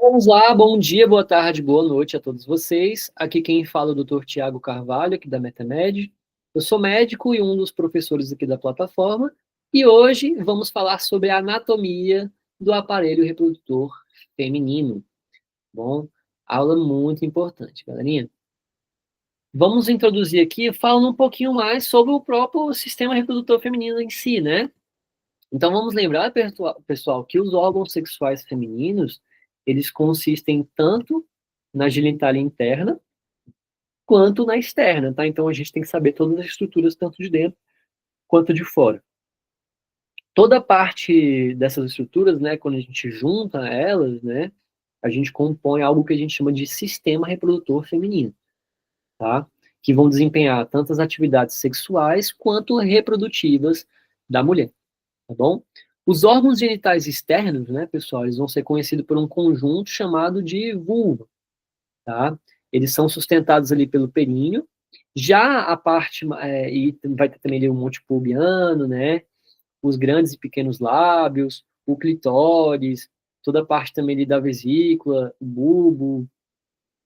Vamos lá, bom dia, boa tarde, boa noite a todos vocês. Aqui quem fala é o Dr. Tiago Carvalho, aqui da MetaMed. Eu sou médico e um dos professores aqui da plataforma, e hoje vamos falar sobre a anatomia do aparelho reprodutor feminino. Bom, aula muito importante, galerinha. Vamos introduzir aqui falando um pouquinho mais sobre o próprio sistema reprodutor feminino em si, né? Então vamos lembrar, pessoal, que os órgãos sexuais femininos, eles consistem tanto na genitália interna quanto na externa, tá? Então a gente tem que saber todas as estruturas, tanto de dentro quanto de fora. Toda parte dessas estruturas, né, quando a gente junta elas, né, a gente compõe algo que a gente chama de sistema reprodutor feminino, tá? Que vão desempenhar tanto as atividades sexuais quanto reprodutivas da mulher. Tá bom? Os órgãos genitais externos, né, pessoal, eles vão ser conhecidos por um conjunto chamado de vulva, tá? Eles são sustentados ali pelo períneo. Já a parte, e vai ter também ali o monte pubiano, né? Os grandes e pequenos lábios, o clitóris, toda a parte também ali da vesícula, o bulbo,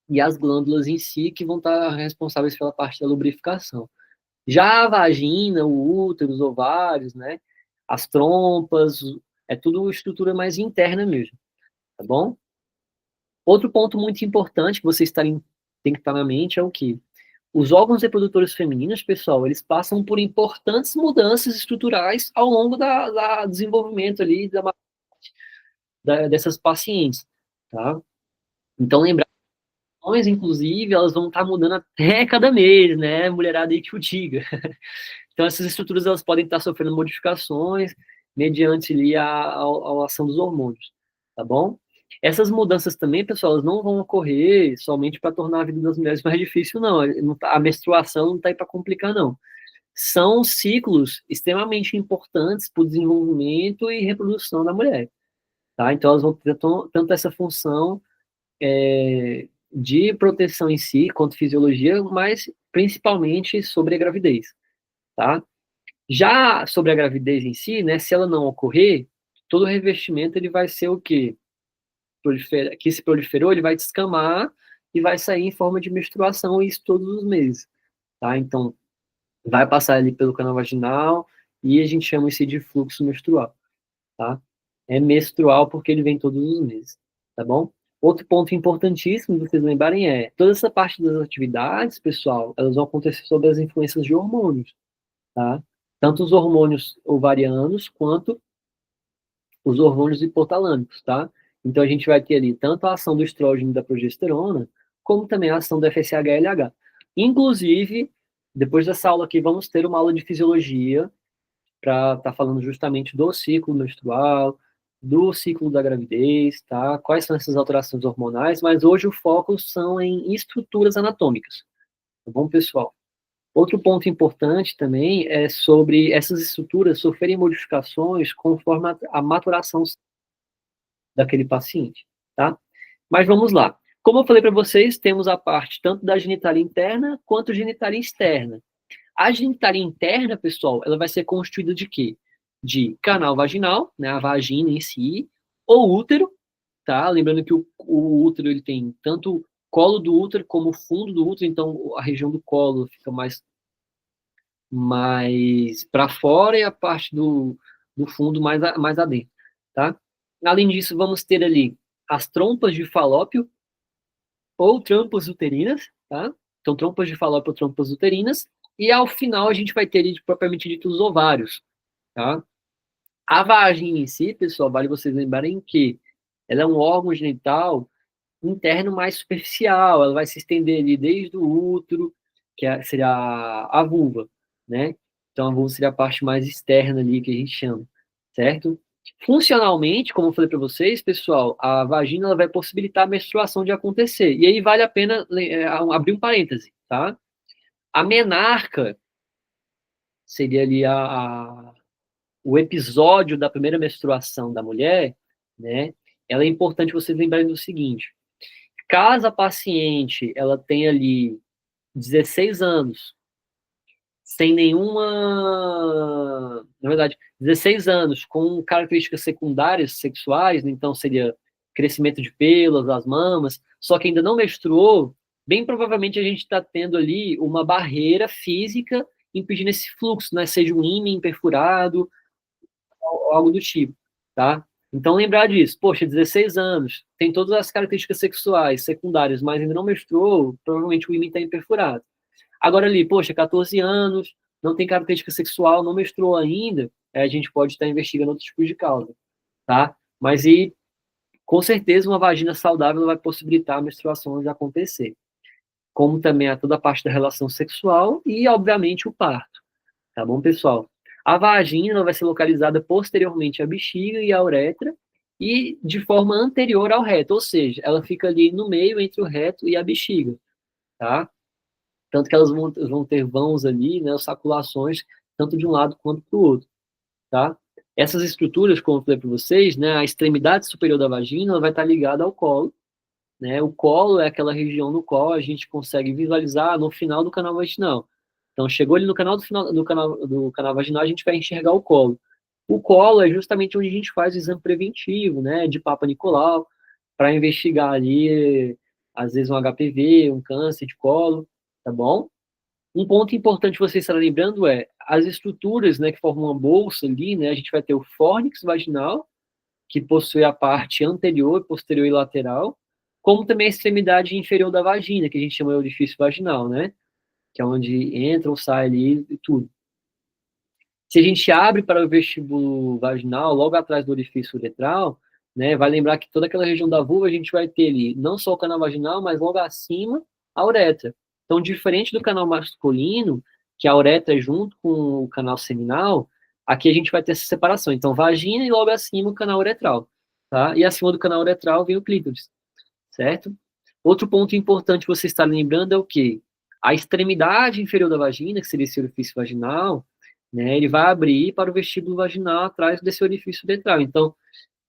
e as glândulas em si, que vão estar responsáveis pela parte da lubrificação. Já a vagina, o útero, os ovários, né? As trompas, é tudo estrutura mais interna mesmo, tá bom? Outro ponto muito importante que vocês têm que estar na mente é o que? Os órgãos reprodutores femininos, pessoal, eles passam por importantes mudanças estruturais ao longo da desenvolvimento ali dessas pacientes, tá? Então, lembrar, inclusive, elas vão estar mudando até cada mês, né? Mulherada aí que o diga. Então, essas estruturas elas podem estar sofrendo modificações mediante ali a ação dos hormônios, tá bom? Essas mudanças também, pessoal, elas não vão ocorrer somente para tornar a vida das mulheres mais difícil, não. A menstruação não está aí para complicar, não. São ciclos extremamente importantes para o desenvolvimento e reprodução da mulher, tá? Então, elas vão ter tanto essa função de proteção em si, quanto fisiologia, mas principalmente sobre a gravidez, tá? Já sobre a gravidez em si, né, se ela não ocorrer, todo o revestimento ele vai ser o quê? Que se proliferou, ele vai descamar e vai sair em forma de menstruação, isso todos os meses, tá? Então, vai passar ali pelo canal vaginal e a gente chama isso de fluxo menstrual, tá? É menstrual porque ele vem todos os meses, tá bom? Outro ponto importantíssimo de vocês lembrarem é, toda essa parte das atividades, pessoal, elas vão acontecer sob as influências de hormônios, tá? Tanto os hormônios ovarianos quanto os hormônios hipotalâmicos, tá? Então a gente vai ter ali tanto a ação do estrógeno e da progesterona, como também a ação do FSH-LH. Inclusive, depois dessa aula aqui, vamos ter uma aula de fisiologia para estar falando justamente do ciclo menstrual, do ciclo da gravidez, tá? Quais são essas alterações hormonais, mas hoje o foco são em estruturas anatômicas, tá bom, pessoal? Outro ponto importante também é sobre essas estruturas sofrerem modificações conforme a maturação daquele paciente, tá? Mas vamos lá. Como eu falei para vocês, temos a parte tanto da genitália interna quanto genitália externa. A genitália interna, pessoal, ela vai ser constituída de quê? De canal vaginal, né, a vagina em si, ou útero, tá? Lembrando que o útero ele tem tanto o colo do útero como o fundo do útero, então a região do colo fica mais para fora e a parte do fundo mais adentro, tá? Além disso, vamos ter ali as trompas de falópio ou trompas uterinas, tá? Então, trompas de falópio ou trompas uterinas. E ao final a gente vai ter ali, propriamente dito, os ovários, tá? A vagina em si, pessoal, vale vocês lembrarem que ela é um órgão genital interno mais superficial, ela vai se estender ali desde o útero, seria a vulva, né? Então a vulva seria a parte mais externa ali que a gente chama, certo? Funcionalmente, como eu falei para vocês, pessoal, a vagina ela vai possibilitar a menstruação de acontecer. E aí vale a pena abrir um parêntese, tá? A menarca seria ali o episódio da primeira menstruação da mulher, né? Ela é importante vocês lembrarem do seguinte: caso a paciente ela tenha ali 16 anos, sem nenhuma, na verdade, 16 anos com características secundárias sexuais, então seria crescimento de pelos, as mamas, só que ainda não menstruou, bem provavelmente a gente está tendo ali uma barreira física impedindo esse fluxo, né? Seja um ímã perfurado, ou algo do tipo, tá? Então, lembrar disso. Poxa, 16 anos, tem todas as características sexuais secundárias, mas ainda não menstruou, provavelmente o ímã está perfurado. Agora ali, poxa, 14 anos, não tem característica sexual, não menstruou ainda, a gente pode estar investigando outros tipos de causa, tá? Mas e com certeza uma vagina saudável vai possibilitar a menstruação de acontecer, como também a toda a parte da relação sexual e, obviamente, o parto, tá bom, pessoal? A vagina vai ser localizada posteriormente à bexiga e à uretra e de forma anterior ao reto, ou seja, ela fica ali no meio entre o reto e a bexiga, tá? Tanto que elas vão ter vãos ali, né, saculações, tanto de um lado quanto do outro, tá? Essas estruturas, como eu falei para vocês, né, a extremidade superior da vagina ela vai estar ligada ao colo, né? O colo é aquela região no qual a gente consegue visualizar no final do canal vaginal. Então, chegou ali no canal do canal vaginal, a gente vai enxergar o colo. O colo é justamente onde a gente faz o exame preventivo, né, de Papa Nicolau, para investigar ali, às vezes, um HPV, um câncer de colo, tá bom? Um ponto importante você estar lembrando é as estruturas, né, que formam uma bolsa ali, né, a gente vai ter o fórnix vaginal, que possui a parte anterior, posterior e lateral, como também a extremidade inferior da vagina, que a gente chama de orifício vaginal, né, que é onde entra ou sai ali e tudo. Se a gente abre para o vestíbulo vaginal, logo atrás do orifício uretral, né, vai lembrar que toda aquela região da vulva a gente vai ter ali não só o canal vaginal, mas logo acima a uretra. Então, diferente do canal masculino, que a uretra é junto com o canal seminal, aqui a gente vai ter essa separação. Então, vagina e logo acima o canal uretral, tá? E acima do canal uretral vem o clítoris, certo? Outro ponto importante você estar lembrando é o quê? A extremidade inferior da vagina, que seria esse orifício vaginal, né, ele vai abrir para o vestíbulo vaginal atrás desse orifício uretral. Então,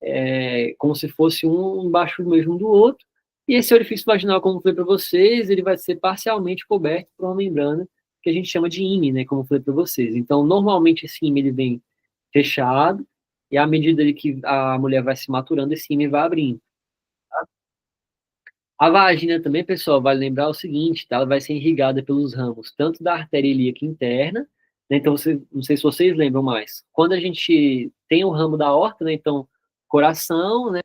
é como se fosse um embaixo mesmo do outro. E esse orifício vaginal, como eu falei para vocês, ele vai ser parcialmente coberto por uma membrana que a gente chama de ímã, né, como eu falei para vocês. Então, normalmente esse ímã ele vem fechado e à medida que a mulher vai se maturando, esse ímã vai abrindo. A vagina também, pessoal, vale lembrar o seguinte, tá? Ela vai ser irrigada pelos ramos, tanto da artéria ilíaca interna, né? Então, não sei se vocês lembram mais. Quando a gente tem o ramo da aorta, né? Então, coração, né?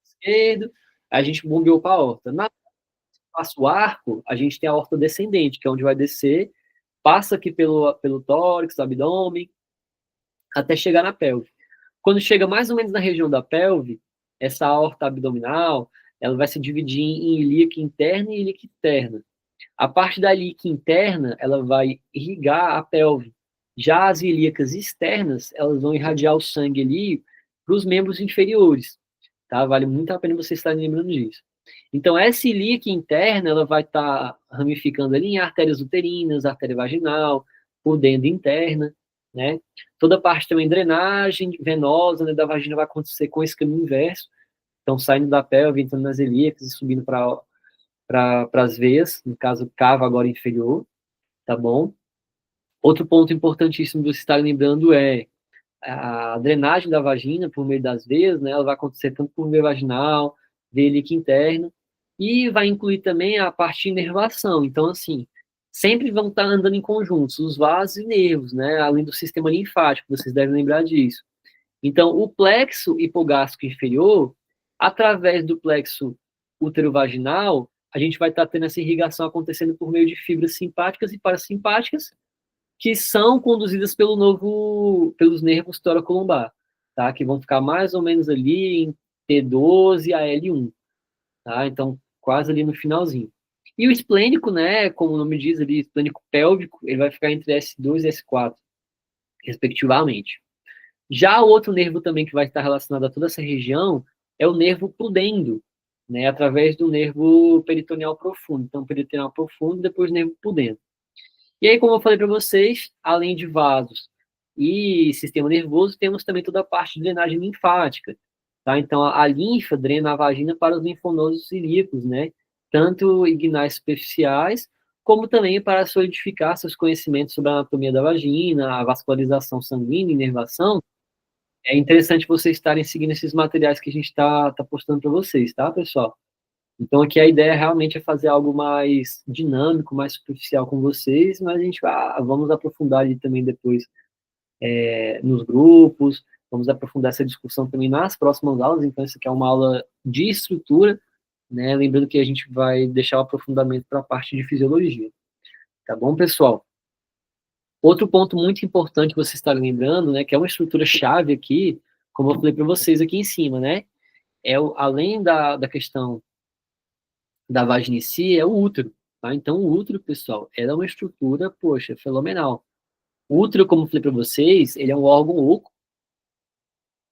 Esquerdo, a gente bombeou para a aorta. Na passa o arco, a gente tem a aorta descendente, que é onde vai descer, passa aqui pelo tórax, abdômen, até chegar na pelve. Quando chega mais ou menos na região da pelve, essa aorta abdominal, ela vai se dividir em ilíaca interna e ilíaca externa. A parte da ilíaca interna, ela vai irrigar a pelve. Já as ilíacas externas, elas vão irradiar o sangue ali para os membros inferiores, tá? Vale muito a pena você estar lembrando disso. Então, essa ilíaca interna, ela vai estar ramificando ali em artérias uterinas, artéria vaginal, pudenda interna, né? Toda a parte também drenagem venosa, né, da vagina vai acontecer com esse caminho inverso. Então, saindo da pelve, entrando nas ilíacas e subindo para as veias, no caso, cava agora inferior, tá bom? Outro ponto importantíssimo de você estar lembrando é a drenagem da vagina por meio das veias, né? Ela vai acontecer tanto por meio vaginal, veia ilíaca interna, e vai incluir também a parte de inervação. Então, assim, sempre vão estar andando em conjuntos, os vasos e nervos, né? Além do sistema linfático, vocês devem lembrar disso. Então, o plexo hipogástrico inferior, através do plexo útero-vaginal, a gente vai estar tendo essa irrigação acontecendo por meio de fibras simpáticas e parasimpáticas, que são conduzidas pelos nervos toracolombar, tá? Que vão ficar mais ou menos ali em T12 a L1, tá? Então, quase ali no finalzinho. E o esplênico, né, como o nome diz ali, esplênico pélvico, ele vai ficar entre S2 e S4, respectivamente. Já o outro nervo também que vai estar relacionado a toda essa região é o nervo pudendo, né, através do nervo peritoneal profundo. Então, peritoneal profundo, depois nervo pudendo. E aí, como eu falei para vocês, além de vasos e sistema nervoso, temos também toda a parte de drenagem linfática, tá? Então, a linfa drena a vagina para os linfonodos ilíacos, né? Tanto ignais superficiais, como também para solidificar seus conhecimentos sobre a anatomia da vagina, a vascularização sanguínea, inervação, é interessante vocês estarem seguindo esses materiais que a gente tá postando para vocês, tá, pessoal? Então, aqui a ideia realmente é fazer algo mais dinâmico, mais superficial com vocês, mas a gente vamos aprofundar ali também depois nos grupos, vamos aprofundar essa discussão também nas próximas aulas, então isso aqui é uma aula de estrutura, né? Lembrando que a gente vai deixar o aprofundamento para a parte de fisiologia, tá bom, pessoal? Outro ponto muito importante você está lembrando, né, que é uma estrutura chave aqui, como eu falei para vocês aqui em cima, né? Além da questão da vagina em si, é o útero, tá? Então, o útero, pessoal, ela é uma estrutura, poxa, fenomenal. O útero, como eu falei para vocês, ele é um órgão oco,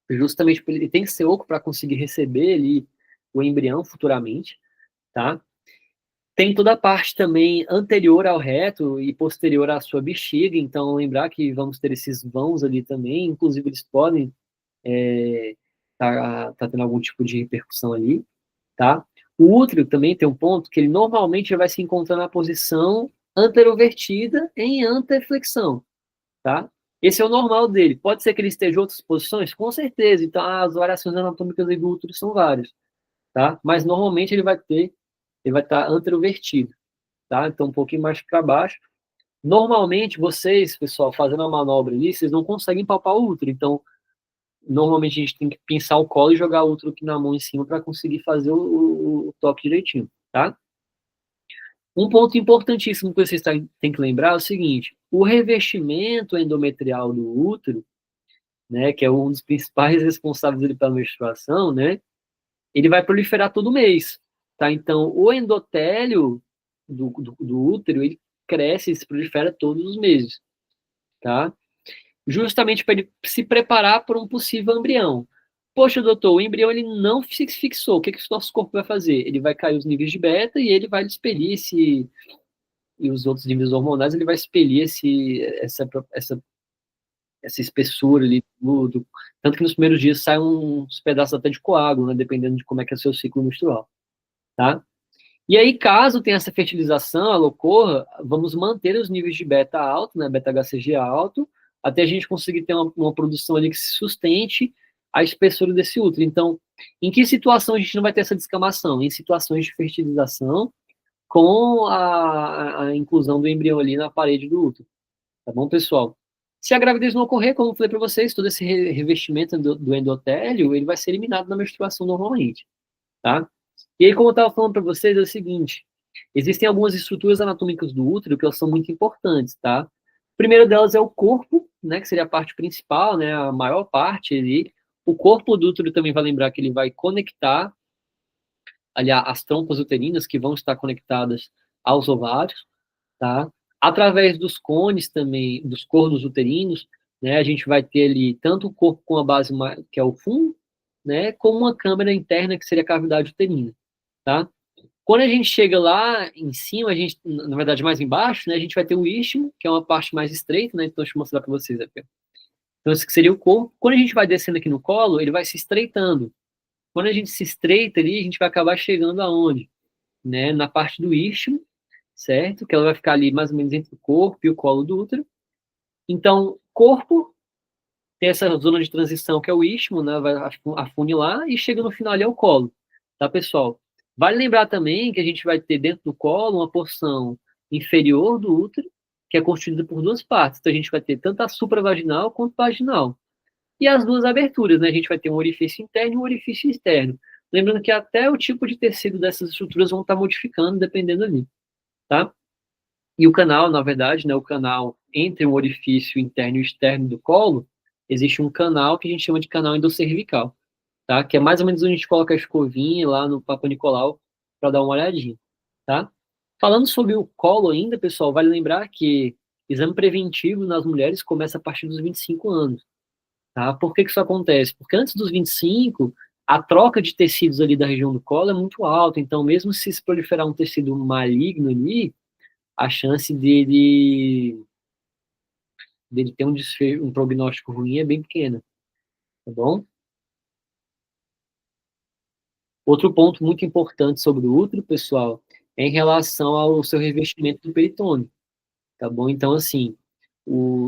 justamente porque ele tem que ser oco para conseguir receber ali o embrião futuramente, tá? Tem toda a parte também anterior ao reto e posterior à sua bexiga, então lembrar que vamos ter esses vãos ali também, inclusive eles podem tá tendo algum tipo de repercussão ali, tá? O útero também tem um ponto que ele normalmente vai se encontrar na posição anterovertida em anterflexão, tá? Esse é o normal dele. Pode ser que ele esteja em outras posições? Com certeza. Então, as variações anatômicas do útero são várias, tá? Mas normalmente ele vai estar anterovertido, tá? Então, um pouquinho mais para baixo. Normalmente, vocês, pessoal, fazendo a manobra ali, vocês não conseguem palpar o útero. Então, normalmente a gente tem que pinçar o colo e jogar o útero aqui na mão em cima para conseguir fazer o toque direitinho, tá? Um ponto importantíssimo que vocês têm que lembrar é o seguinte: o revestimento endometrial do útero, né, que é um dos principais responsáveis ali pela menstruação, né, ele vai proliferar todo mês, tá? Então, o endotélio do útero, ele cresce e se prolifera todos os meses, tá? Justamente para ele se preparar para um possível embrião. Poxa, doutor, o embrião ele não se fixou. O que, que o nosso corpo vai fazer? Ele vai cair os níveis de beta e ele vai expelir esse e os outros níveis hormonais, ele vai expelir essa espessura ali, tanto que nos primeiros dias saem uns pedaços até de coágulo, né, dependendo de como é que é o seu ciclo menstrual, tá? E aí, caso tenha essa fertilização, ela ocorra, vamos manter os níveis de beta alto, né, beta-HCG alto, até a gente conseguir ter uma produção ali que se sustente a espessura desse útero. Então, em que situação a gente não vai ter essa descamação? Em situações de fertilização, com a inclusão do embrião ali na parede do útero. Tá bom, pessoal? Se a gravidez não ocorrer, como eu falei para vocês, todo esse revestimento do endotélio, ele vai ser eliminado na menstruação normalmente, tá? E aí, como eu estava falando para vocês, é o seguinte, existem algumas estruturas anatômicas do útero que elas são muito importantes, tá? A primeira delas é o corpo, né, que seria a parte principal, né, a maior parte ali. O corpo do útero também vai lembrar que ele vai conectar aliás, as trompas uterinas que vão estar conectadas aos ovários, tá? Através dos cones também, dos cornos uterinos, né, a gente vai ter ali tanto o corpo com a base que é o fundo, né, como uma câmara interna que seria a cavidade uterina, tá? Quando a gente chega lá em cima, a gente, na verdade, mais embaixo, né, a gente vai ter o istmo, que é uma parte mais estreita, né? Então, deixa eu mostrar para vocês aqui. Então, esse que seria o corpo. Quando a gente vai descendo aqui no colo, ele vai se estreitando. Quando a gente se estreita ali, a gente vai acabar chegando aonde? Né? Na parte do istmo, certo? Que ela vai ficar ali mais ou menos entre o corpo e o colo do útero. Então, corpo tem essa zona de transição que é o istmo, né? Vai afunilar e chega no final ali é o colo, tá, pessoal? Vale lembrar também que a gente vai ter dentro do colo uma porção inferior do útero, que é constituída por duas partes. Então, a gente vai ter tanto a supravaginal quanto a vaginal. E as duas aberturas, né? A gente vai ter um orifício interno e um orifício externo. Lembrando que até o tipo de tecido dessas estruturas vão estar modificando dependendo ali, tá? E o canal, na verdade, né, o canal entre o orifício interno e externo do colo, existe um canal que a gente chama de canal endocervical, tá? Que é mais ou menos onde a gente coloca a escovinha lá no Papa Nicolau para dar uma olhadinha, tá? Falando sobre o colo ainda, pessoal, vale lembrar que exame preventivo nas mulheres começa a partir dos 25 anos, tá? Por que que isso acontece? Porque antes dos 25, a troca de tecidos ali da região do colo é muito alta, então mesmo se proliferar um tecido maligno ali, a chance dele ter um prognóstico ruim é bem pequena, tá bom? Outro ponto muito importante sobre o útero, pessoal, é em relação ao seu revestimento do peritônio, tá bom? Então, assim,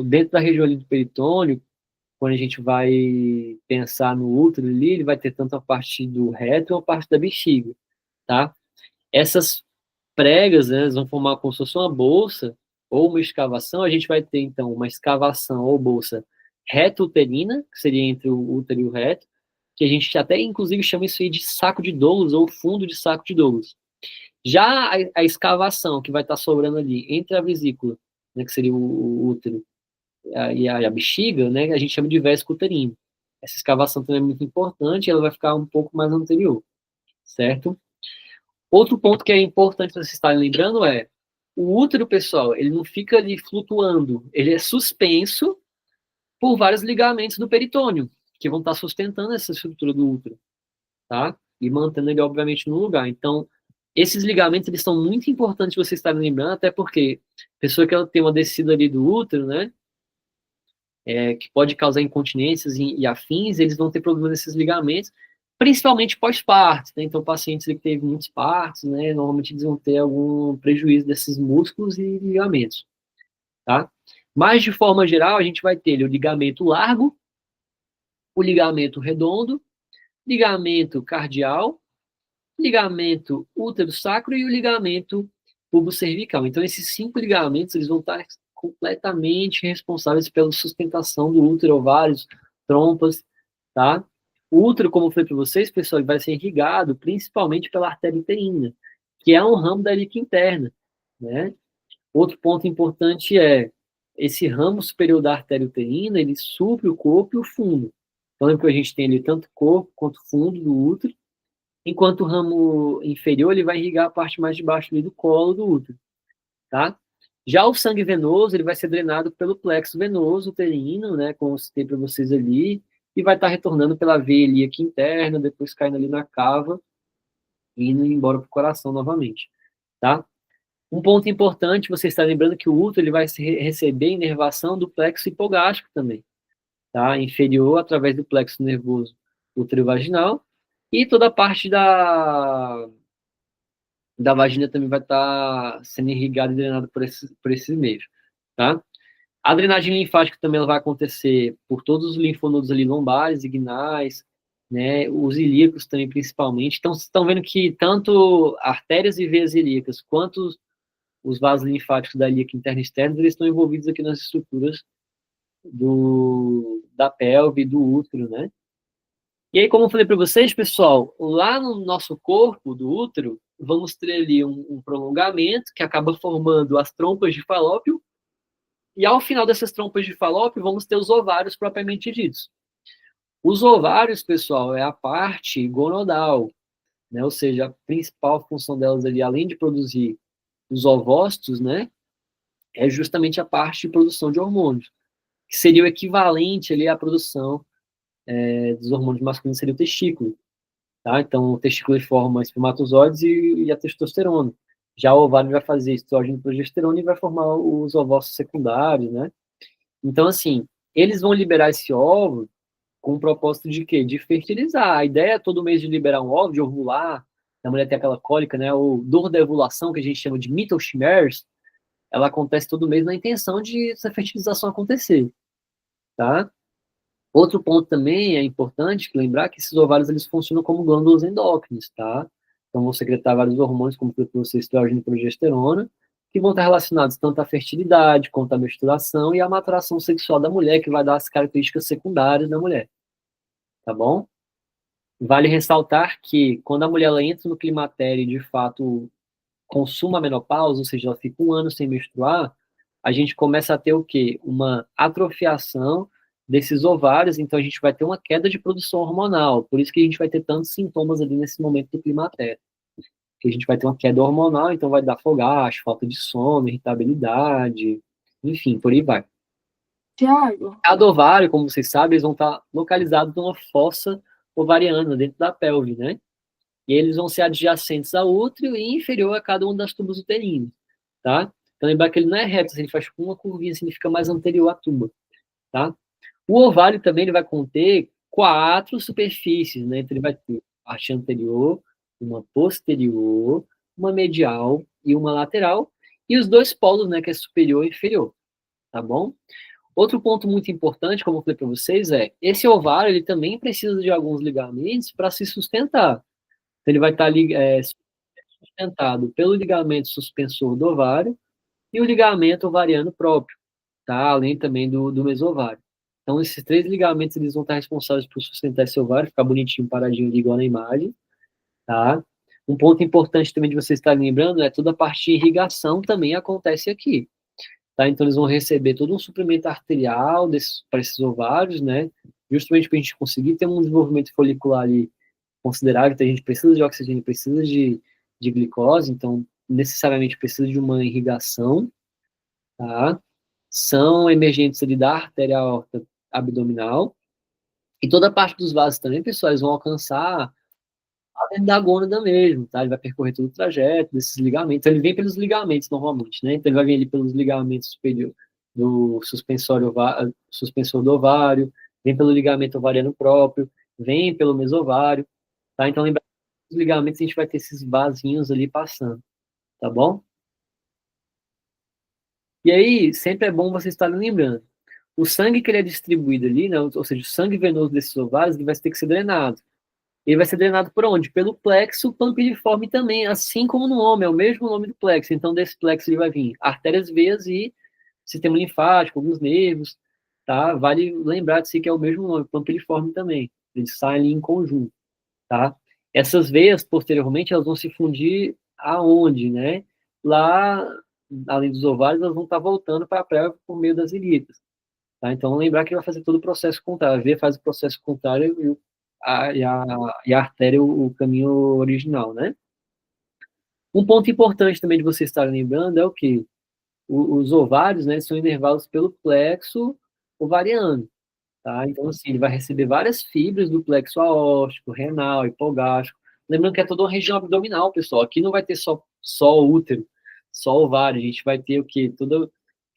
dentro da região ali do peritônio, quando a gente vai pensar no útero ali, ele vai ter tanto a parte do reto e a parte da bexiga, tá? Essas pregas, né, elas vão formar como se fosse uma bolsa ou uma escavação. A gente vai ter, então, uma escavação ou bolsa reto-uterina, que seria entre o útero e o reto, que a gente até, inclusive, chama isso aí de saco de Douglas ou fundo de saco de Douglas. Já a escavação que vai estar sobrando ali entre a vesícula, né, que seria o útero, e a bexiga, né, a gente chama de vésico uterino. Essa escavação também é muito importante, ela vai ficar um pouco mais anterior, certo? Outro ponto que é importante vocês estarem lembrando é, o útero, pessoal, ele não fica ali flutuando, ele é suspenso por vários ligamentos do peritônio, que vão estar sustentando essa estrutura do útero, tá? E mantendo ele, obviamente, no lugar. Então, esses ligamentos, eles são muito importantes vocês estarem lembrando, até porque a pessoa que ela tem uma descida ali do útero, né, que pode causar incontinências e afins, eles vão ter problemas nesses ligamentos, principalmente pós-parto, né? Então, pacientes que teve muitos partos, né, normalmente eles vão ter algum prejuízo desses músculos e ligamentos, tá? Mas, de forma geral, a gente vai ter o ligamento largo, o ligamento redondo, ligamento cardial, ligamento útero-sacro e o ligamento pubo-cervical. Então, esses 5 ligamentos, eles vão estar completamente responsáveis pela sustentação do útero, ovários, trompas, tá? O útero, como eu falei para vocês, pessoal, ele vai ser irrigado principalmente pela artéria uterina, que é um ramo da líquido interna, né? Outro ponto importante é, esse ramo superior da artéria uterina, ele supre o corpo e o fundo. Então, lembra que a gente tem ali tanto corpo quanto fundo do útero, enquanto o ramo inferior, ele vai irrigar a parte mais de baixo ali do colo do útero, tá? Já o sangue venoso, ele vai ser drenado pelo plexo venoso uterino, né, como eu citei para vocês ali, e vai estar retornando pela veia ilíaca interna, depois caindo ali na cava e indo embora para o coração novamente, tá? Um ponto importante, você está lembrando que o útero ele vai receber inervação do plexo hipogástrico também, tá? Inferior através do plexo nervoso uterovaginal e toda a parte da vagina também vai estar sendo irrigada e drenada por esses meios, tá? A drenagem linfática também ela vai acontecer por todos os linfonodos ali lombares, inguinais, né? Os ilíacos também principalmente. Então, vocês estão vendo que tanto artérias e veias ilíacas quanto os vasos linfáticos da ilíaca interna e externa, eles estão envolvidos aqui nas estruturas da pelve e do útero, né? E aí, como eu falei para vocês, pessoal, lá no nosso corpo do útero, vamos ter ali um prolongamento que acaba formando as trompas de Falópio, e ao final dessas trompas de Falópio, vamos ter os ovários propriamente ditos. Os ovários, pessoal, é a parte gonadal, né? Ou seja, a principal função delas ali, além de produzir os ovócitos, né, é justamente a parte de produção de hormônios, que seria o equivalente ali à produção dos hormônios masculinos, seria o testículo. Tá? Então, o testículo forma espermatozoides e a testosterona. Já o ovário vai fazer estrógeno e progesterona e vai formar os ovócitos secundários, né? Então, assim, eles vão liberar esse óvulo com o propósito de quê? De fertilizar. A ideia é todo mês de liberar um óvulo, de ovular, a mulher tem aquela cólica, né? Ou dor da ovulação, que a gente chama de Mittelschmerz, ela acontece todo mês na intenção de essa fertilização acontecer, tá? Outro ponto também é importante lembrar que esses ovários eles funcionam como glândulas endócrinas, tá? Então vão secretar vários hormônios, como o estrógeno e progesterona, que vão estar relacionados tanto à fertilidade, quanto à menstruação e à maturação sexual da mulher, que vai dar as características secundárias da mulher, tá bom? Vale ressaltar que quando a mulher ela entra no climatério e de fato consuma a menopausa, ou seja, ela fica um ano sem menstruar, a gente começa a ter o quê? Uma atrofiação desses ovários, então a gente vai ter uma queda de produção hormonal, por isso que a gente vai ter tantos sintomas ali nesse momento do climatério, que a gente vai ter uma queda hormonal, então vai dar fogacho, falta de sono, irritabilidade, enfim, por aí vai. Tiago, Cada ovário, como vocês sabem, eles vão estar localizados numa fossa ovariana dentro da pelve, né? E eles vão ser adjacentes ao útero e inferior a cada uma das tubas uterinas, tá? Então, lembrar que ele não é reto, assim, ele faz uma curvinha, assim, ele fica mais anterior à tuba, tá? O ovário também ele vai conter 4 superfícies, né? Então, ele vai ter parte anterior, uma posterior, uma medial e uma lateral, e os 2 polos, né? Que é superior e inferior, tá bom? Outro ponto muito importante, como eu falei para vocês, esse ovário ele também precisa de alguns ligamentos para se sustentar. Então, ele vai estar sustentado pelo ligamento suspensor do ovário e o ligamento ovariano próprio, tá? Além também do mesovário. Então, esses três ligamentos eles vão estar responsáveis por sustentar esse ovário, ficar bonitinho, paradinho ali, igual na imagem, tá? Um ponto importante também de vocês estarem lembrando é toda a parte de irrigação também acontece aqui, tá? Então, eles vão receber todo um suprimento arterial para esses ovários, né? Justamente para a gente conseguir ter um desenvolvimento folicular ali considerável, então a gente precisa de oxigênio, precisa de glicose, então necessariamente precisa de uma irrigação, tá? São emergentes ali da artéria aorta abdominal, e toda a parte dos vasos também, pessoal, eles vão alcançar a dentro da gônada mesmo, tá? Ele vai percorrer todo o trajeto desses ligamentos, então ele vem pelos ligamentos normalmente, né? Então ele vai vir ali pelos ligamentos superior do suspensor do ovário, vem pelo ligamento ovariano próprio, vem pelo mesovário, tá? Então lembra os ligamentos a gente vai ter esses vasinhos ali passando, tá bom? E aí, sempre é bom você estar lembrando. O sangue que ele é distribuído ali, né, ou seja, o sangue venoso desses ovários, ele vai ter que ser drenado. Ele vai ser drenado por onde? Pelo plexo pampiliforme também, assim como no homem, é o mesmo nome do plexo. Então, desse plexo ele vai vir artérias, veias e sistema linfático, alguns nervos, tá? Vale lembrar de si que é o mesmo nome, pampiliforme também. Eles saem ali em conjunto, tá? Essas veias, posteriormente, elas vão se fundir aonde, né? Lá, além dos ovários, elas vão estar voltando para a pelve por meio das ilitas. Tá? Então, lembrar que vai fazer todo o processo contrário. A veia faz o processo contrário e a artéria o caminho original, né? Um ponto importante também de você estar lembrando é o que os ovários, né, são inervados pelo plexo ovariano, tá? Então, assim, ele vai receber várias fibras do plexo aórtico, renal, hipogástrico. Lembrando que é toda uma região abdominal, pessoal. Aqui não vai ter só útero, só ovário. A gente vai ter o quê? Toda a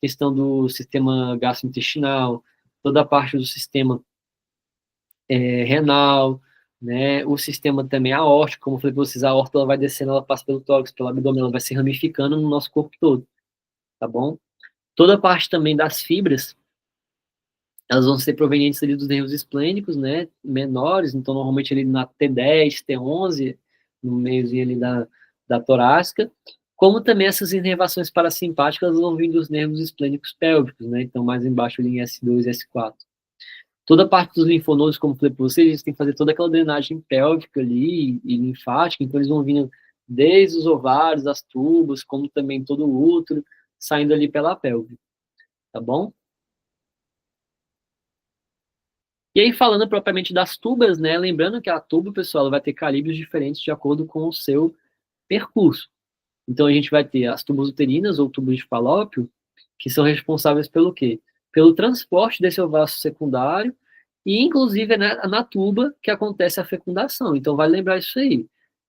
questão do sistema gastrointestinal, toda a parte do sistema renal, né? O sistema também aórtico, como eu falei para vocês, a aorta ela vai descendo, ela passa pelo tórax, pelo abdômen, ela vai se ramificando no nosso corpo todo, tá bom? Toda a parte também das fibras, elas vão ser provenientes ali dos nervos esplênicos, né, menores, então normalmente ali na T10, T11, no meiozinho ali da torácica, como também essas inervações parasimpáticas vão vir dos nervos esplênicos pélvicos, né, então mais embaixo ali em S2 e S4. Toda a parte dos linfonodos, como eu falei para vocês, eles têm que fazer toda aquela drenagem pélvica ali e linfática, então eles vão vindo desde os ovários, as tubas, como também todo o útero, saindo ali pela pelve, tá bom? E aí, falando propriamente das tubas, né? Lembrando que a tuba, pessoal, ela vai ter calibres diferentes de acordo com o seu percurso. Então, a gente vai ter as tubas uterinas ou tubos de Falópio, que são responsáveis pelo quê? Pelo transporte desse ovário secundário e, inclusive, é na tuba que acontece a fecundação. Então, vai lembrar isso aí.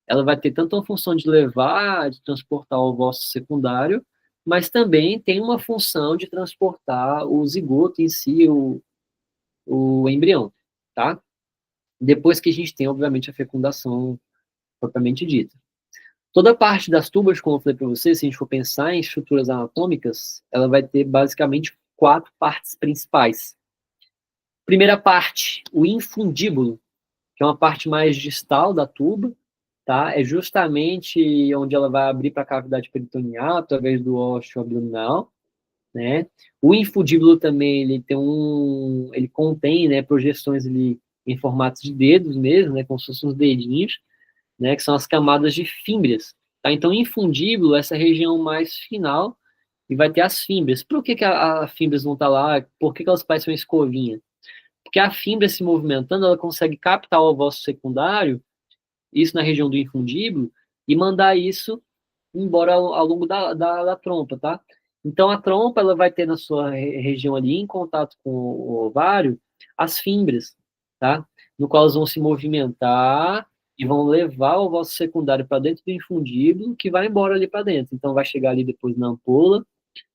Ela vai ter tanto uma função de levar, de transportar o ovócito secundário, mas também tem uma função de transportar o zigoto em si, o embrião, tá? Depois que a gente tem, obviamente, a fecundação propriamente dita. Toda a parte das tubas, como eu falei para vocês, se a gente for pensar em estruturas anatômicas, ela vai ter basicamente 4 partes principais. Primeira parte, o infundíbulo, que é uma parte mais distal da tuba, tá? É justamente onde ela vai abrir para a cavidade peritoneal através do ósseo abdominal, né? O infundíbulo também ele contém, né, projeções ali em formato de dedos mesmo, né, como se fossem uns dedinhos, né, que são as camadas de fímbrias, tá? Então, infundíbulo é essa região mais final e vai ter as fímbrias. Por que as fímbrias vão estar lá? Por que elas parecem uma escovinha? Porque a fímbria se movimentando, ela consegue captar o ovócito secundário, isso na região do infundíbulo, e mandar isso embora ao longo da trompa, tá? Então, a trompa, ela vai ter na sua região ali, em contato com o ovário, as fímbrias, tá? No qual elas vão se movimentar e vão levar o ovócito secundário para dentro do infundíbulo, que vai embora ali para dentro. Então, vai chegar ali depois na ampola.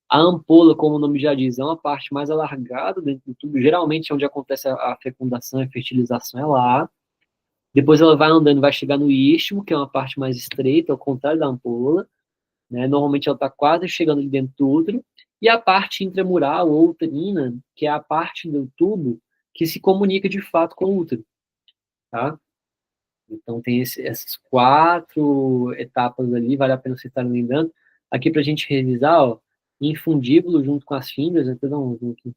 A ampola, como o nome já diz, é uma parte mais alargada dentro do tubo. Geralmente, é onde acontece a fecundação e a fertilização é lá. Depois ela vai andando, vai chegar no istmo, que é uma parte mais estreita, ao contrário da ampola, né? Normalmente ela está quase chegando ali dentro do útero, e a parte intramural ou uterina, que é a parte do tubo que se comunica de fato com o útero, tá? Então, tem essas 4 etapas ali, vale a pena você estar lembrando. Aqui, para a gente revisar, ó, infundíbulo junto com as fimbrias, né? Perdão, junto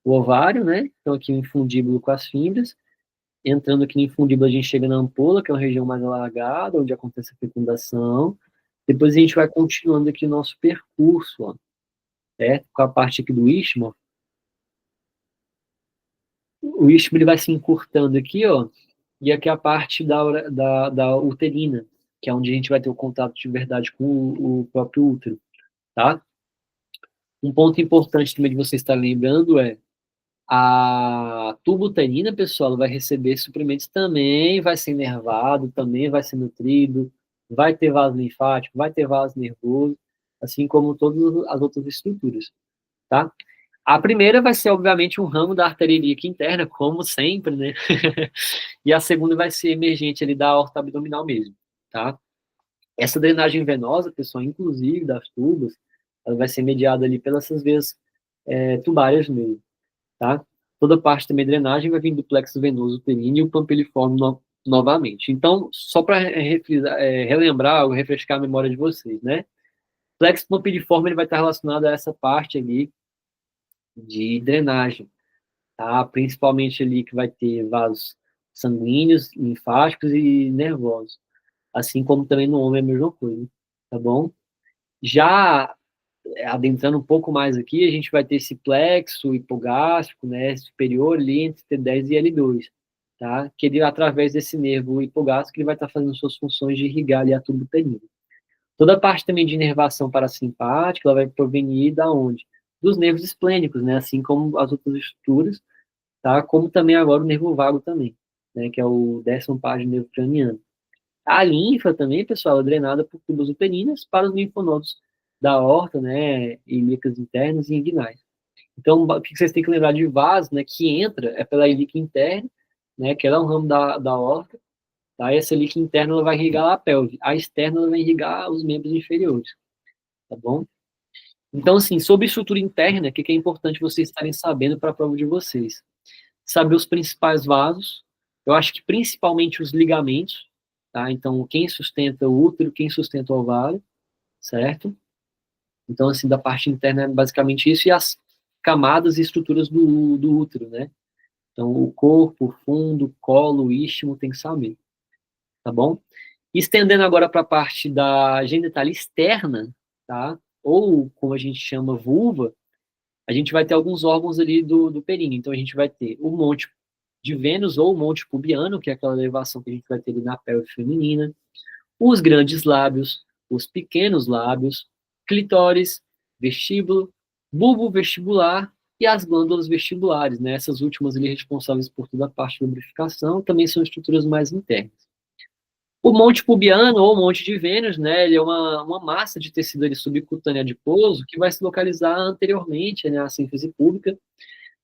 o ovário, né? Então, aqui o infundíbulo com as fimbrias. Entrando aqui no infundíbulo, a gente chega na ampola, que é uma região mais alargada, onde acontece a fecundação. Depois a gente vai continuando aqui o nosso percurso, ó, certo? Com a parte aqui do istmo. O istmo ele vai se encurtando aqui, ó, e aqui é a parte da uterina, que é onde a gente vai ter o contato de verdade com o próprio útero, tá? Um ponto importante também de você estar lembrando é a tubo-uterina, pessoal, vai receber suprimentos também, vai ser inervado, também vai ser nutrido, vai ter vaso linfático, vai ter vaso nervoso, assim como todas as outras estruturas, tá? A primeira vai ser, obviamente, um ramo da artéria ilíaca interna, como sempre, né? E a segunda vai ser emergente ali da aorta abdominal mesmo, tá? Essa drenagem venosa, pessoal, inclusive das tubas, ela vai ser mediada ali pelas veias tubárias mesmo, tá? Toda parte também de drenagem vai vir do plexo venoso uterino e o pampiliforme novamente. Então, só para relembrar ou refrescar a memória de vocês, né? O plexo pampiliforme ele vai estar relacionado a essa parte ali de drenagem, tá? Principalmente ali que vai ter vasos sanguíneos, linfáticos e nervosos. Assim como também no homem é a mesma coisa, tá bom? Já adentrando um pouco mais aqui, a gente vai ter esse plexo hipogástrico, né, superior ali entre T10 e L2, tá? Que ele, através desse nervo hipogástrico, ele vai estar fazendo suas funções de irrigar ali a tuba uterina. Toda a parte também de inervação parasimpática, ela vai provenir da onde? Dos nervos esplênicos, né, assim como as outras estruturas, tá? Como também agora o nervo vago também, né, que é o 10º par de nervo craniano. A linfa também, pessoal, é drenada por tubas uterinas para os linfonodos da aorta, né, ilíacas internas e inguinais. Então, o que vocês têm que lembrar de vaso, né, que entra é pela ilíaca interna, né, que ela é um ramo da aorta, tá? E essa ilíaca interna ela vai irrigar a pelve, a externa ela vai irrigar os membros inferiores, tá bom? Então, assim, sobre estrutura interna, o que é importante vocês estarem sabendo para a prova de vocês? Saber os principais vasos, eu acho que principalmente os ligamentos, tá? Então, quem sustenta o útero, quem sustenta o ovário, certo? Então, assim, da parte interna é basicamente isso, e as camadas e estruturas do útero, né? Então, o corpo, o fundo, o colo, o istmo, tem que saber, tá bom? Estendendo agora para a parte da genitália externa, tá? Ou, como a gente chama, vulva, a gente vai ter alguns órgãos ali do períneo. Então, a gente vai ter o monte de Vênus ou o monte pubiano, que é aquela elevação que a gente vai ter ali na pelve feminina, os grandes lábios, os pequenos lábios, clitóris, vestíbulo, bulbo vestibular e as glândulas vestibulares, né? Essas últimas ali responsáveis por toda a parte de lubrificação, também são estruturas mais internas. O monte pubiano ou monte de Vênus, né? Ele é uma massa de tecido ali subcutâneo adiposo que vai se localizar anteriormente, né, à síntese púbica,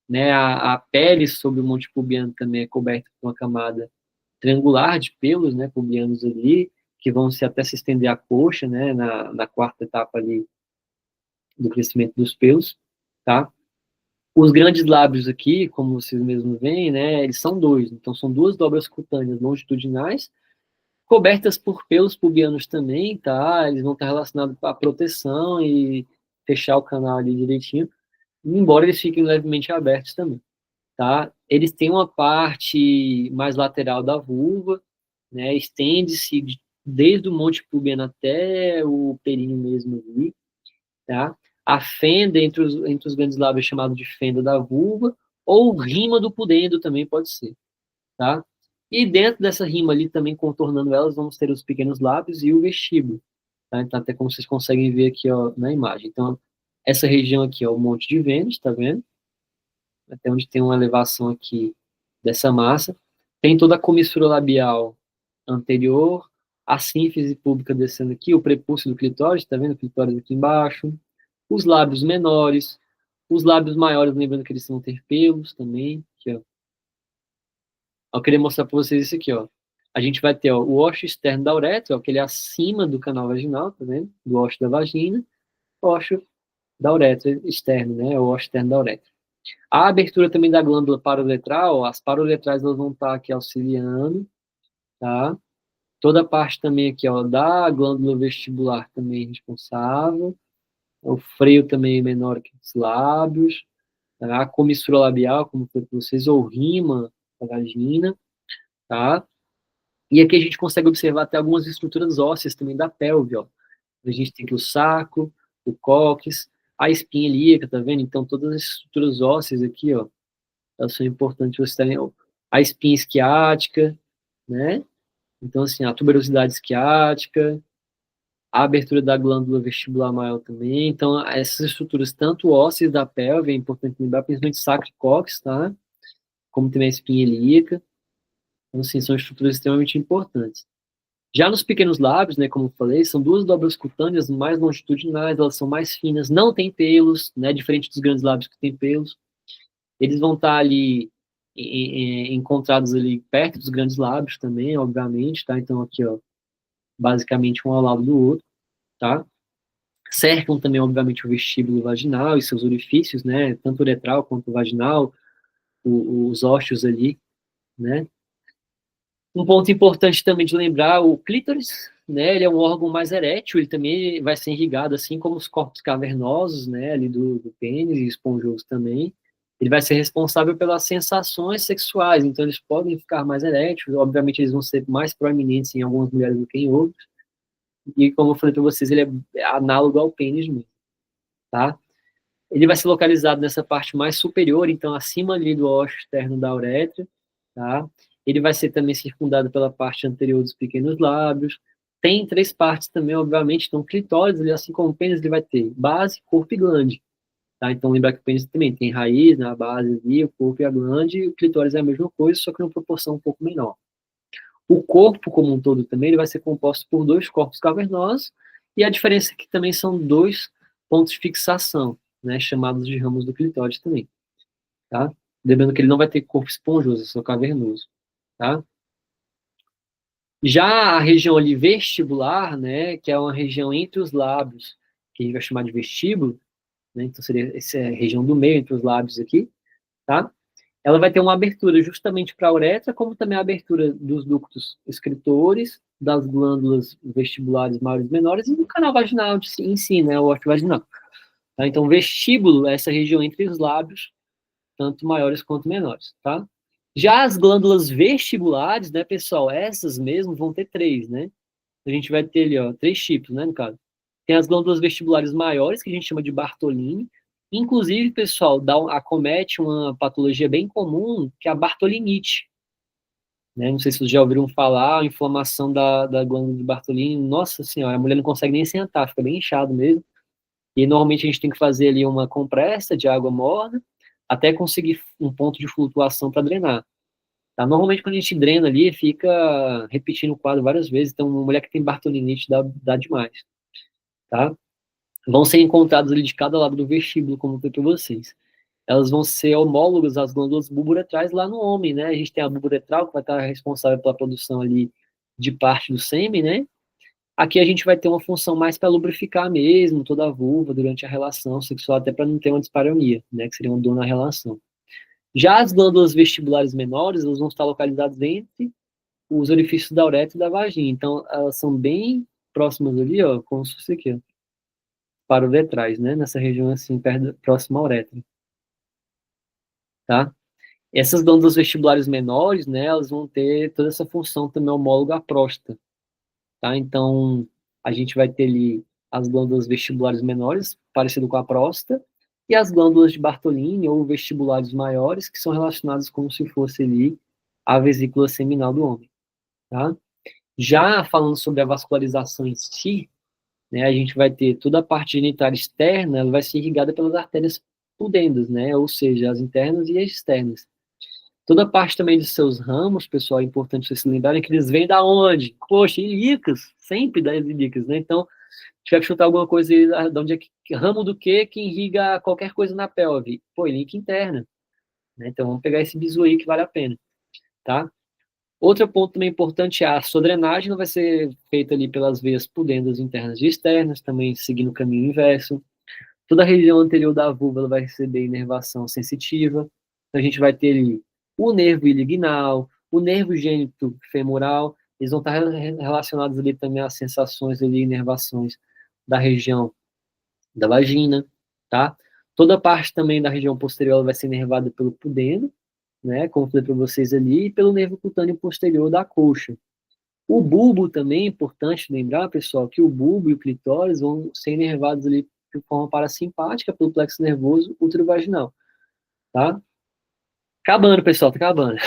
né? A pele sobre o monte pubiano também é coberta por uma camada triangular de pelos, né, pubianos ali, que vão até se estender à coxa, né, na 4ª etapa ali do crescimento dos pelos, tá? Os grandes lábios aqui, como vocês mesmos veem, né, eles são dois, então são duas dobras cutâneas longitudinais, cobertas por pelos pubianos também, tá? Eles vão estar relacionados à proteção e fechar o canal ali direitinho, embora eles fiquem levemente abertos também, tá? Eles têm uma parte mais lateral da vulva, né? Estende-se desde o monte pubiano até o períneo mesmo ali, tá? A fenda entre os grandes lábios é chamada de fenda da vulva, ou rima do pudendo também pode ser, tá? E dentro dessa rima ali, também contornando elas, vamos ter os pequenos lábios e o vestíbulo, tá? Então, até como vocês conseguem ver aqui, ó, na imagem. Então, essa região aqui é o Monte de Vênus, tá vendo? Até onde tem uma elevação aqui dessa massa. Tem toda a comissura labial anterior, a sínfise púbica descendo aqui, o prepúcio do clitóris, tá vendo? O clitóris aqui embaixo. Os lábios menores, os lábios maiores, lembrando que eles vão ter pelos também, aqui, ó. Eu queria mostrar para vocês isso aqui, ó. A gente vai ter, ó, o ósseo externo da uretra, ó, aquele acima do canal vaginal, tá vendo? Do ósseo da vagina, ósseo da uretra externa, né, ou externo da uretra. A abertura também da glândula paruretral, as paruretrais elas vão estar aqui auxiliando, tá? Toda a parte também aqui, ó, da glândula vestibular também é responsável. O freio também é menor que os lábios, tá? A comissura labial, como foi para vocês, ou rima da vagina, tá? E aqui a gente consegue observar até algumas estruturas ósseas também da pelve, ó. A gente tem aqui o sacro, o cóccix, a espinha ilíaca, tá vendo? Então, todas as estruturas ósseas aqui, ó, elas são importantes você terem a espinha esquiática, né? Então, assim, a tuberosidade esquiática, a abertura da glândula vestibular maior também. Então, essas estruturas, tanto ósseas da pelve, é importante lembrar, principalmente sacro e cóccix, tá? Como também a espinha ilíaca. Então, assim, são estruturas extremamente importantes. Já nos pequenos lábios, né, como eu falei, são duas dobras cutâneas mais longitudinais, elas são mais finas, não tem pelos, né, diferente dos grandes lábios que têm pelos. Eles vão estar ali encontrados ali perto dos grandes lábios também, obviamente, tá? Então aqui, ó, basicamente um ao lado do outro, tá? Cercam também, obviamente, o vestíbulo vaginal e seus orifícios, né? Tanto uretral quanto vaginal, os ósseos ali, né? Um ponto importante também de lembrar, o clítoris, né, ele é um órgão mais erétil, ele também vai ser irrigado, assim como os corpos cavernosos, né, ali do pênis e esponjoso também. Ele vai ser responsável pelas sensações sexuais, então eles podem ficar mais eréteis, obviamente eles vão ser mais proeminentes em algumas mulheres do que em outras, e como eu falei para vocês, ele é análogo ao pênis mesmo, tá? Ele vai ser localizado nessa parte mais superior, então acima ali do ósseo externo da uretra, tá? Ele vai ser também circundado pela parte anterior dos pequenos lábios. Tem três partes também, obviamente, então clitóris, assim como o pênis, ele vai ter base, corpo e glande, tá? Então lembrar que o pênis também tem raiz na base ali, o corpo e a glande, e o clitóris é a mesma coisa, só que numa proporção um pouco menor. O corpo como um todo também, ele vai ser composto por dois corpos cavernosos, e a diferença é que também são dois pontos de fixação, né, chamados de ramos do clitóris também, tá? Lembrando que ele não vai ter corpo esponjoso, é só cavernoso, tá? Já a região ali vestibular, né, que é uma região entre os lábios, que a gente vai chamar de vestíbulo, né, então seria essa região do meio entre os lábios aqui, tá? Ela vai ter uma abertura justamente para a uretra, como também a abertura dos ductos excretores, das glândulas vestibulares maiores e menores, e do canal vaginal em si, né, o órgão vaginal. Tá? Então, vestíbulo é essa região entre os lábios, tanto maiores quanto menores, tá? Já as glândulas vestibulares, né, pessoal, essas mesmo vão ter três, né? A gente vai ter ali, ó, três tipos, né, no caso. Tem as glândulas vestibulares maiores, que a gente chama de Bartolini. Inclusive, pessoal, acomete uma patologia bem comum, que é a bartolinite. Né? Não sei se vocês já ouviram falar, a inflamação da glândula de Bartolini. Nossa senhora, a mulher não consegue nem sentar, fica bem inchado mesmo. E normalmente a gente tem que fazer ali uma compressa de água morna, até conseguir um ponto de flutuação para drenar. Tá? Normalmente quando a gente drena ali, fica repetindo o quadro várias vezes, então uma mulher que tem bartolinite dá demais. Tá? Vão ser encontrados ali de cada lado do vestíbulo, como eu falei para vocês. Elas vão ser homólogas às glândulas bulboretrais lá no homem, né? A gente tem a bulboretral, que vai estar responsável pela produção ali de parte do sêmen, né? Aqui a gente vai ter uma função mais para lubrificar mesmo toda a vulva durante a relação sexual, até para não ter uma dispareunia, né? Que seria uma dor na relação. Já as glândulas vestibulares menores, elas vão estar localizadas entre os orifícios da uretra e da vagina. Então, elas são bem próximas ali, ó, como se fosse aqui, ó, paruretrais, né? Nessa região assim, perto, próxima à uretra, tá? Essas glândulas vestibulares menores, né, elas vão ter toda essa função também homóloga à próstata, tá? Então, a gente vai ter ali as glândulas vestibulares menores, parecido com a próstata, e as glândulas de Bartolini, ou vestibulares maiores, que são relacionadas como se fosse ali a vesícula seminal do homem, tá? Já falando sobre a vascularização em si, né, a gente vai ter toda a parte genital externa, ela vai ser irrigada pelas artérias pudendas, né, ou seja, as internas e as externas. Toda a parte também dos seus ramos, pessoal, é importante vocês se lembrarem que eles vêm da onde? Poxa, ilíacas, sempre das ilíacas, né? Então, tiver que chutar alguma coisa aí, de onde é que, ramo do que irriga qualquer coisa na pelve? Pô, ilíaca interna, né? Então, vamos pegar esse bizu aí que vale a pena, tá? Outro ponto também importante é a sua drenagem não vai ser feita ali pelas veias pudendas internas e externas, também seguindo o caminho inverso. Toda a região anterior da vulva ela vai receber inervação sensitiva. Então, a gente vai ter ali o nervo ilignal, o nervo gênito femoral, eles vão estar relacionados ali também às sensações ali, inervações da região da vagina, tá? Toda a parte também da região posterior vai ser inervada pelo pudendo, né, como eu falei para vocês ali, e pelo nervo cutâneo posterior da coxa. O bulbo também é importante lembrar, pessoal, que o bulbo e o clitóris vão ser inervados ali de forma parasimpática pelo plexo nervoso uterovaginal, tá? Acabando, pessoal, tá acabando.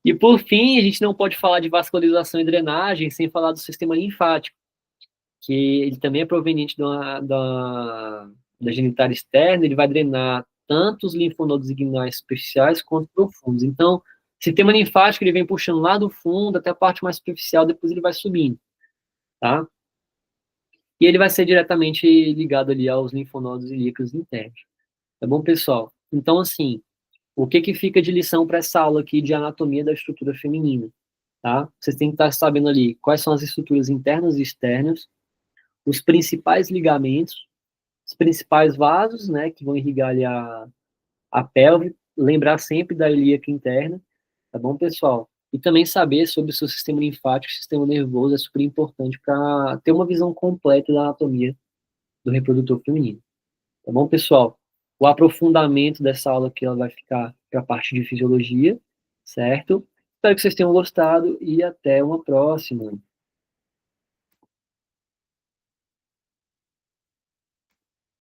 E por fim, a gente não pode falar de vascularização e drenagem sem falar do sistema linfático, que ele também é proveniente da genitália externa, ele vai drenar tanto os linfonodos inguinais superficiais quanto profundos. Então, o sistema linfático ele vem puxando lá do fundo até a parte mais superficial, depois ele vai subindo, tá? E ele vai ser diretamente ligado ali aos linfonodos ilíacos internos. Tá bom, pessoal? Então, assim, o que fica de lição para essa aula aqui de anatomia da estrutura feminina, tá? Vocês têm que estar sabendo ali quais são as estruturas internas e externas, os principais ligamentos, os principais vasos, né, que vão irrigar ali a pelve, lembrar sempre da ilíaca interna, tá bom, pessoal? E também saber sobre o seu sistema linfático, sistema nervoso, é super importante para ter uma visão completa da anatomia do reprodutor feminino. Tá bom, pessoal? O aprofundamento dessa aula aqui ela vai ficar para a parte de fisiologia, certo? Espero que vocês tenham gostado e até uma próxima.